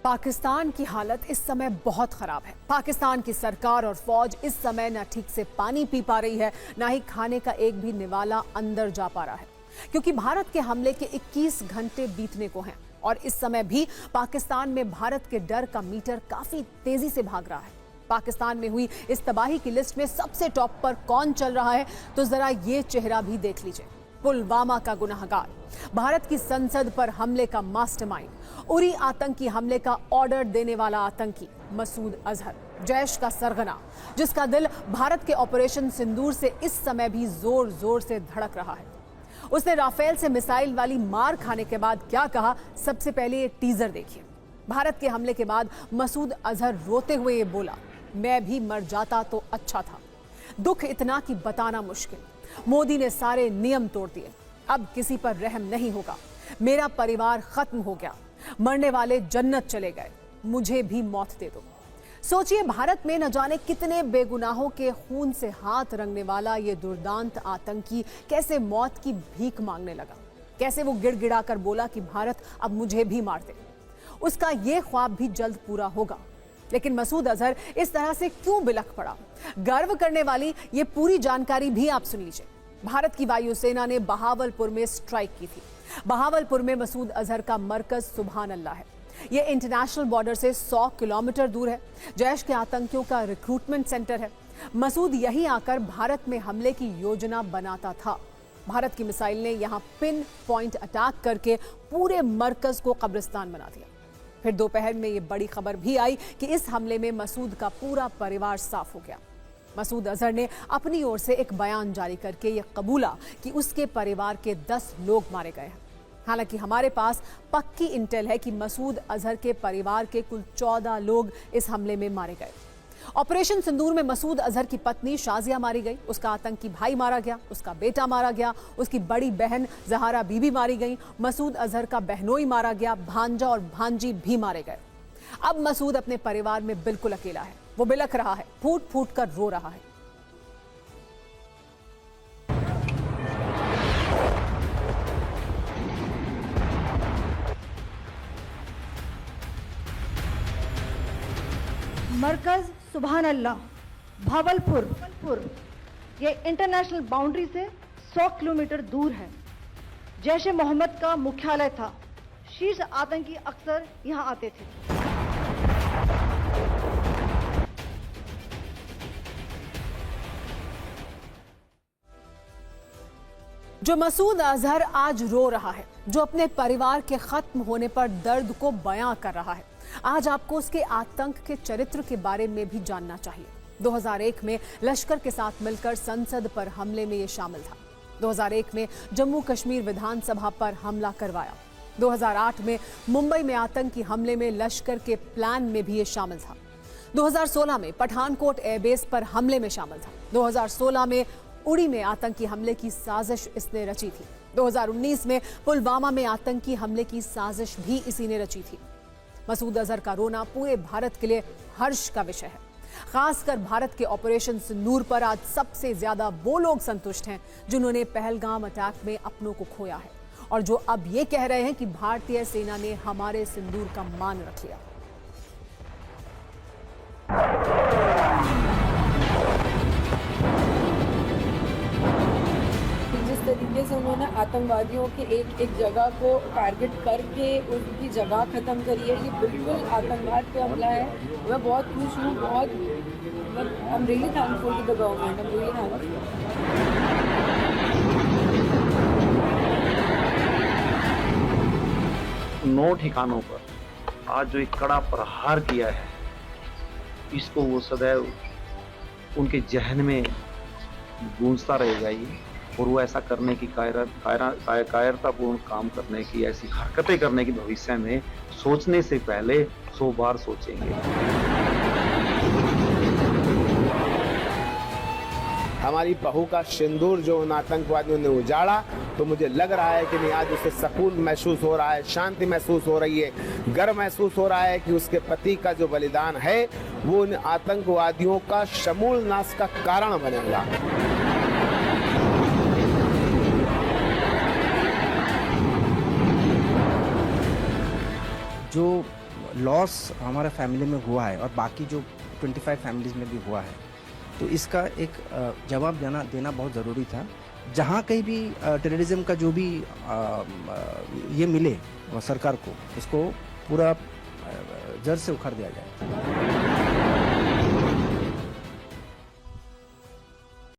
पाकिस्तान की हालत इस समय बहुत खराब है। पाकिस्तान की सरकार और फौज इस समय न ठीक से पानी पी पा रही है, ना ही खाने का एक भी निवाला अंदर जा पा रहा है, क्योंकि भारत के हमले के 21 घंटे बीतने को हैं और इस समय भी पाकिस्तान में भारत के डर का मीटर काफी तेजी से भाग रहा है। पाकिस्तान में हुई इस तबाही की लिस्ट में सबसे टॉप पर कौन चल रहा है, तो जरा ये चेहरा भी देख लीजिए। पुलवामा का गुनहगार, भारत की संसद पर हमले का मास्टरमाइंड, उरी आतंकी हमले का ऑर्डर देने वाला आतंकी मसूद अजहर, जैश का सरगना, जिसका दिल भारत के ऑपरेशन सिंदूर से इस समय भी जोर जोर से धड़क रहा है। उसने राफेल से मिसाइल वाली मार खाने के बाद क्या कहा, सबसे पहले ये टीजर देखिए। भारत के हमले के बाद मसूद अजहर रोते हुए ये बोला, मैं भी मर जाता तो अच्छा था। दुख इतना कि बताना मुश्किल। मोदी ने सारे नियम तोड़ दिए, अब किसी पर रहम नहीं होगा। मेरा परिवार खत्म हो गया, मरने वाले जन्नत चले गए, मुझे भी मौत दे दो। सोचिए, भारत में न जाने कितने बेगुनाहों के खून से हाथ रंगने वाला ये दुर्दांत आतंकी कैसे मौत की भीख मांगने लगा, कैसे वो गिड़गिड़ा कर बोला कि भारत अब मुझे भी मार दे। उसका ये ख्वाब भी जल्द पूरा होगा, लेकिन मसूद अजहर इस तरह से क्यों बिलख पड़ा? गर्व करने वाली ये पूरी जानकारी भी आप सुन लीजिए। भारत की वायुसेना ने बहावलपुर में स्ट्राइक की थी। बहावलपुर में मसूद अजहर का मरकज सुभान अल्लाह है। ये इंटरनेशनल बॉर्डर से 100 किलोमीटर दूर है। जैश के आतंकियों का रिक्रूटमेंट सेंटर है। मसूद यहीं आकर भारत में हमले की योजना बनाता था। भारत की मिसाइल ने यहां पिन पॉइंट अटैक करके पूरे मरकज को कब्रिस्तान बना दिया। फिर दोपहर में ये बड़ी खबर भी आई कि इस हमले में मसूद का पूरा परिवार साफ हो गया। मसूद अजहर ने अपनी ओर से एक बयान जारी करके ये कबूला कि उसके परिवार के 10 लोग मारे गए हैं। हालांकि हमारे पास पक्की इंटेल है कि मसूद अजहर के परिवार के कुल 14 लोग इस हमले में मारे गए। ऑपरेशन सिंदूर में मसूद अजहर की पत्नी शाजिया मारी गई, उसका आतंकी भाई मारा गया, उसका बेटा मारा गया, उसकी बड़ी बहन जहारा बीबी मारी गई, मसूद अजहर का बहनोई मारा गया, भांजा और भांजी भी मारे गए। अब मसूद अपने परिवार में बिल्कुल अकेला है। वो बिलख रहा है, फूट फूट कर रो रहा है। मरकज सुभान अल्लाह, भावलपुर, ये इंटरनेशनल बाउंड्री से 100 किलोमीटर दूर है। जैश ए मोहम्मद का मुख्यालय था। शीर्ष आतंकी अक्सर यहां आते थे। जो मसूद अजहर आज रो रहा है, जो अपने परिवार के खत्म होने पर दर्द को बयां कर रहा है, आज आपको उसके आतंक के चरित्र के बारे में भी जानना चाहिए। 2001 में लश्कर के साथ मिलकर संसद पर हमले में ये शामिल था। 2001 में जम्मू कश्मीर विधानसभा पर हमला करवाया। 2008 में मुंबई में आतंकी हमले में लश्कर के प्लान में भी ये शामिल था। 2016 में पठानकोट एयरबेस पर हमले में शामिल था। 2016 में उड़ी में आतंकी हमले की साजिश इसने रची थी। 2019 में पुलवामा में आतंकी हमले की साजिश भी इसी ने रची थी। मसूद अजहर का रोना पूरे भारत के लिए हर्ष का विषय है। खासकर भारत के ऑपरेशन सिंदूर पर आज सबसे ज्यादा वो लोग संतुष्ट हैं जिन्होंने पहलगाम अटैक में अपनों को खोया है और जो अब ये कह रहे हैं कि भारतीय सेना ने हमारे सिंदूर का मान रख लिया। तरीके से उन्होंने आतंकवादियों के एक जगह को टारगेट करके उनकी जगह ख़त्म करी है, ये बिल्कुल आतंकवाद पे हमला है। मैं बहुत खुश हूँ, बहुत I am really thankful to the government, I am really thankful. नौ ठिकानों पर आज जो एक कड़ा प्रहार किया है, इसको वो सदैव उनके जहन में गूंजता रहेगा ये, और वो ऐसा करने की कायरतापूर्ण काम करने की, ऐसी हरकतें करने की भविष्य में सोचने से पहले 100 बार सोचेंगे। हमारी बहू का सिंदूर जो उन आतंकवादियों ने उजाड़ा, तो मुझे लग रहा है कि नहीं, आज उसे सुकून महसूस हो रहा है, शांति महसूस हो रही है, गर्व महसूस हो रहा है कि उसके पति का जो बलिदान है वो उन आतंकवादियों का समूल नाश का कारण बनेगा। जो लॉस हमारे फैमिली में हुआ है और बाकी जो 25 फैमिलीज में भी हुआ है, तो इसका एक जवाब देना बहुत ज़रूरी था। जहाँ कहीं भी टेररिज्म का जो भी ये मिले सरकार को, उसको पूरा जड़ से उखाड़ दिया जाए।